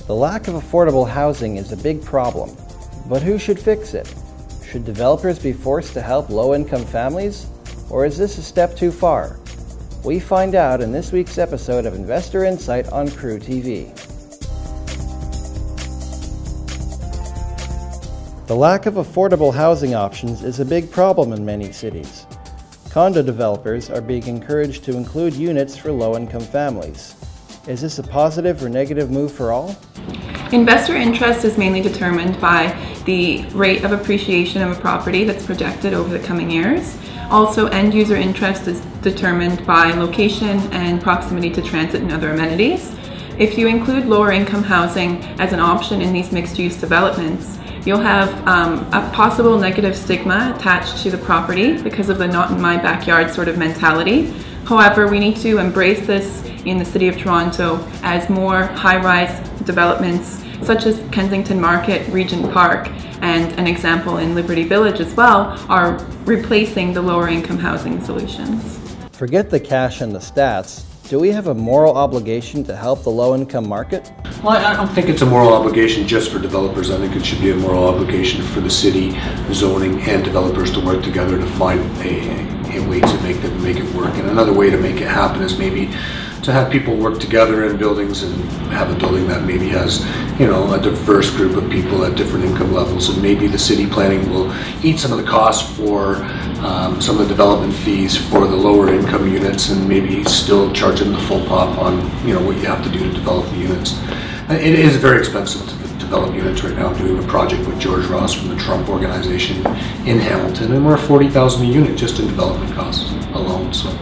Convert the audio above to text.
The lack of affordable housing is a big problem, but who should fix it? Should developers be forced to help low-income families, or is this a step too far? We find out in this week's episode of Investor Insight on CREWtv. The lack of affordable housing options is a big problem in many cities. Condo developers are being encouraged to include units for low-income families. Is this a positive or negative move for all? Investor interest is mainly determined by the rate of appreciation of a property that's projected over the coming years. Also, end user interest is determined by location and proximity to transit and other amenities. If you include lower income housing as an option in these mixed use developments, you'll have a possible negative stigma attached to the property because of the not in my backyard sort of mentality. However, we need to embrace this in the City of Toronto as more high-rise developments such as Kensington Market, Regent Park, and an example in Liberty Village as well are replacing the lower income housing solutions. Forget the cash and the stats. Do we have a moral obligation to help the low-income market? Well, I don't think it's a moral obligation just for developers. I think it should be a moral obligation for the city, zoning, and developers to work together to find a way to make it work. And another way to make it happen is maybe to have people work together in buildings and have a building that maybe has, a diverse group of people at different income levels, and maybe the city planning will eat some of the costs for some of the development fees for the lower income units, and maybe still charge them the full pop on what you have to do to develop the units. It is very expensive to develop units right now. I'm doing a project with George Ross from the Trump organization in Hamilton, and we're $40,000 a unit just in development costs alone. So.